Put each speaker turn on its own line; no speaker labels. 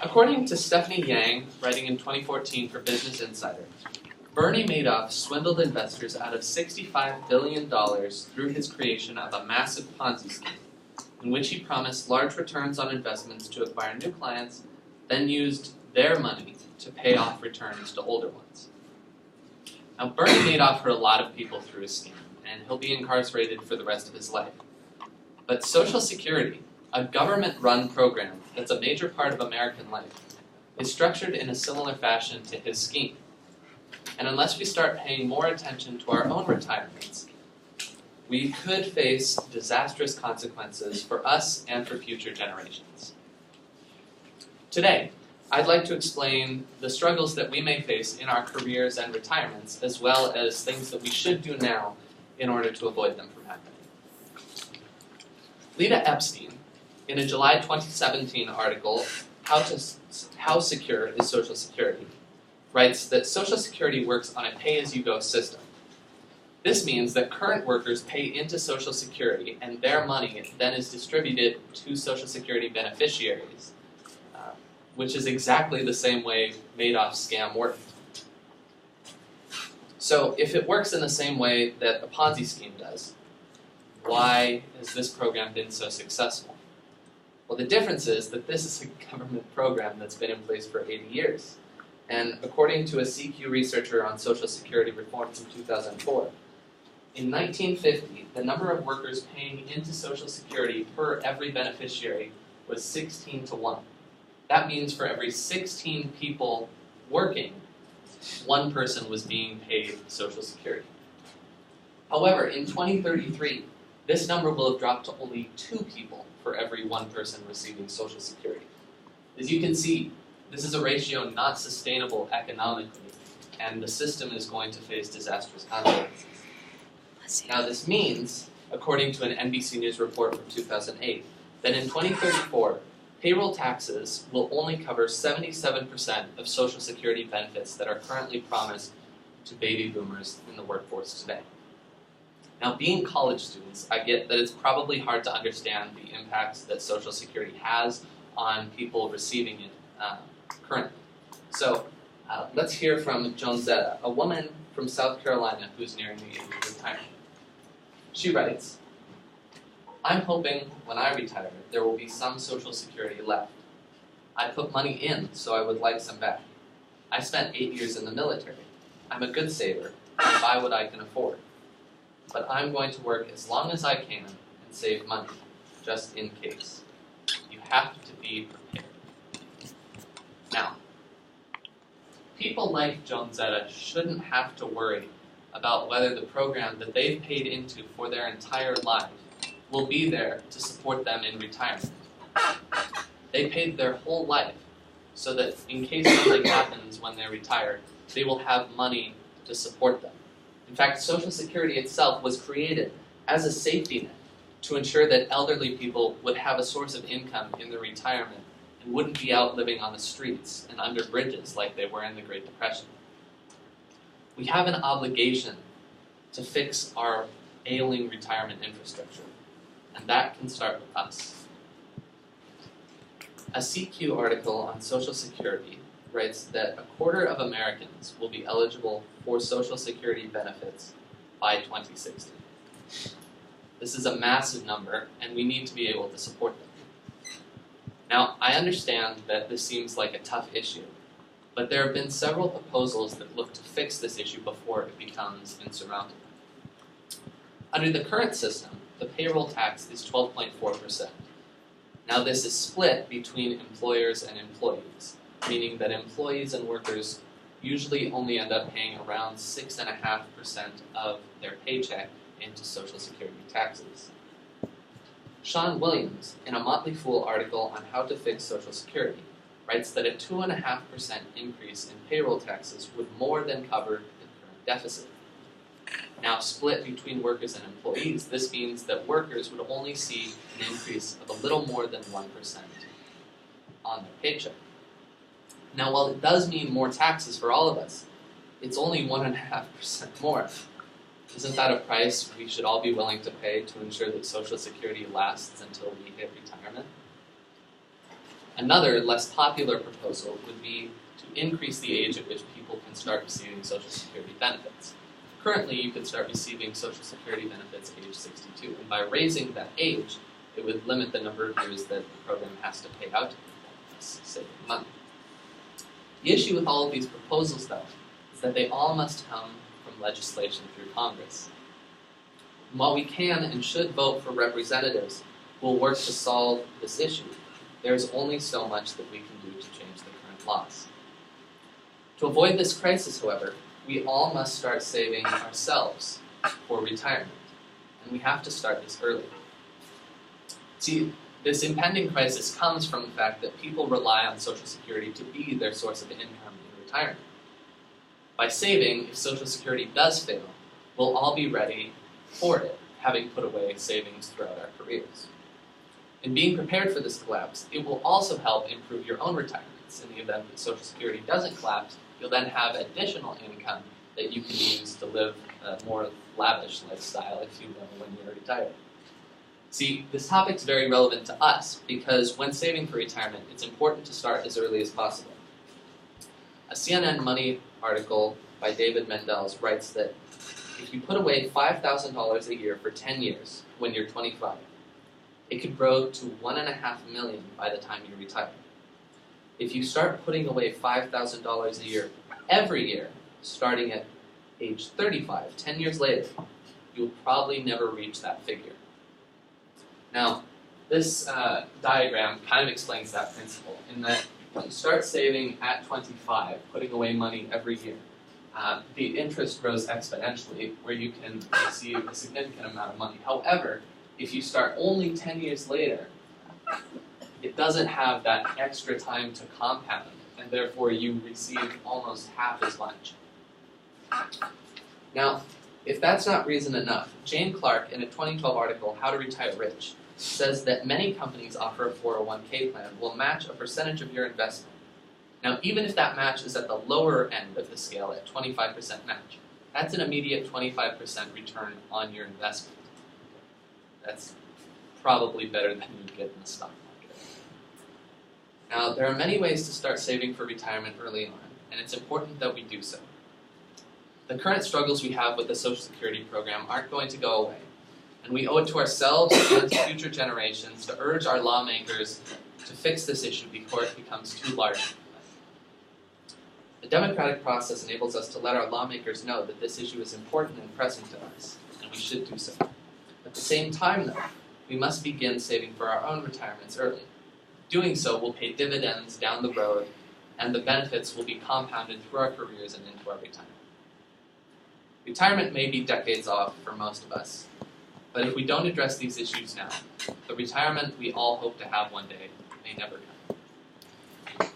According to Stephanie Yang, writing in 2014 for Business Insider, Bernie Madoff swindled investors out of $65 billion through his creation of a massive Ponzi scheme, in which he promised large returns on investments to acquire new clients, then used their money to pay off returns to older ones. Now, Bernie Madoff hurt a lot of people through his scheme, and he'll be incarcerated for the rest of his life. But Social Security, a government-run program that's a major part of American life, is structured in a similar fashion to his scheme. And unless we start paying more attention to our own retirements, we could face disastrous consequences for us and for future generations. Today, I'd like to explain the struggles that we may face in our careers and retirements, as well as things that we should do now in order to avoid them from happening. Lita Epstein, in a July 2017 article, How Secure is Social Security?, writes that Social Security works on a pay-as-you-go system. This means that current workers pay into Social Security, and their money then is distributed to Social Security beneficiaries, which is exactly the same way Madoff's scam worked. So if it works in the same way that a Ponzi scheme does, why has this program been so successful? Well, the difference is that this is a government program that's been in place for 80 years. And according to a CQ researcher on Social Security reform from 2004, in 1950, the number of workers paying into Social Security per every beneficiary was 16 to 1. That means for every 16 people working, one person was being paid Social Security. However, in 2033, this number will have dropped to only 2 people for every one person receiving Social Security. As you can see, this is a ratio not sustainable economically, and the system is going to face disastrous consequences. Now, this means, according to an NBC News report from 2008, that in 2034, payroll taxes will only cover 77% of Social Security benefits that are currently promised to baby boomers in the workforce today. Now, being college students, I get that it's probably hard to understand the impacts that Social Security has on people receiving it currently. So let's hear from Joan Zetta, a woman from South Carolina who's nearing the age of retirement. She writes, "I'm hoping when I retire there will be some Social Security left. I put money in, so I would like some back. I spent 8 years in the military. I'm a good saver and buy what I can afford. But I'm going to work as long as I can and save money, just in case. You have to be prepared." Now, people like Joan Zetta shouldn't have to worry about whether the program that they've paid into for their entire life will be there to support them in retirement. They paid their whole life so that in case something happens when they're retired, they will have money to support them. In fact, Social Security itself was created as a safety net to ensure that elderly people would have a source of income in their retirement and wouldn't be out living on the streets and under bridges like they were in the Great Depression. We have an obligation to fix our ailing retirement infrastructure, and that can start with us. A CQ article on Social Security writes that 1/4 of Americans will be eligible for Social Security benefits by 2060. This is a massive number, and we need to be able to support them. Now, I understand that this seems like a tough issue, but there have been several proposals that look to fix this issue before it becomes insurmountable. Under the current system, the payroll tax is 12.4%. Now, this is split between employers and employees, meaning that employees and workers usually only end up paying around 6.5% of their paycheck into Social Security taxes. Sean Williams, in a Motley Fool article on how to fix Social Security, writes that a 2.5% increase in payroll taxes would more than cover the current deficit. Now, split between workers and employees, this means that workers would only see an increase of a little more than 1% on their paycheck. Now, while it does mean more taxes for all of us, it's only 1.5% more. Isn't that a price we should all be willing to pay to ensure that Social Security lasts until we hit retirement? Another, less popular proposal would be to increase the age at which people can start receiving Social Security benefits. Currently, you can start receiving Social Security benefits at age 62, and by raising that age, it would limit the number of years that the program has to pay out to people, thus saving money. The issue with all of these proposals, though, is that they all must come from legislation through Congress. And while we can and should vote for representatives who will work to solve this issue, there is only so much that we can do to change the current laws. To avoid this crisis, however, we all must start saving ourselves for retirement, and we have to start this early. See, this impending crisis comes from the fact that people rely on Social Security to be their source of income in retirement. By saving, if Social Security does fail, we'll all be ready for it, having put away savings throughout our careers. In being prepared for this collapse, it will also help improve your own retirements. In the event that Social Security doesn't collapse, you'll then have additional income that you can use to live a more lavish lifestyle, if you will, when you're retired. See, this topic's very relevant to us because when saving for retirement, it's important to start as early as possible. A CNN Money article by David Mendels writes that if you put away $5,000 a year for 10 years when you're 25, it could grow to $1.5 million by the time you retire. If you start putting away $5,000 a year every year, starting at age 35, 10 years later, you'll probably never reach that figure. Now, this diagram kind of explains that principle in that when you start saving at 25, putting away money every year, the interest grows exponentially where you can receive a significant amount of money. However, if you start only 10 years later, it doesn't have that extra time to compound, and therefore you receive almost half as much. Now, if that's not reason enough, Jane Clark, in a 2012 article, How to Retire Rich, says that many companies offer a 401k plan will match a percentage of your investment. Now, even if that match is at the lower end of the scale at 25% match, that's an immediate 25% return on your investment. That's probably better than you'd get in the stock market. Now, there are many ways to start saving for retirement early on, and it's important that we do so. The current struggles we have with the Social Security program aren't going to go away, and we owe it to ourselves and to future generations to urge our lawmakers to fix this issue before it becomes too large. The democratic process enables us to let our lawmakers know that this issue is important and pressing to us, and we should do so. At the same time, though, we must begin saving for our own retirements early. Doing so will pay dividends down the road, and the benefits will be compounded through our careers and into our retirement. Retirement may be decades off for most of us, but if we don't address these issues now, the retirement we all hope to have one day may never come.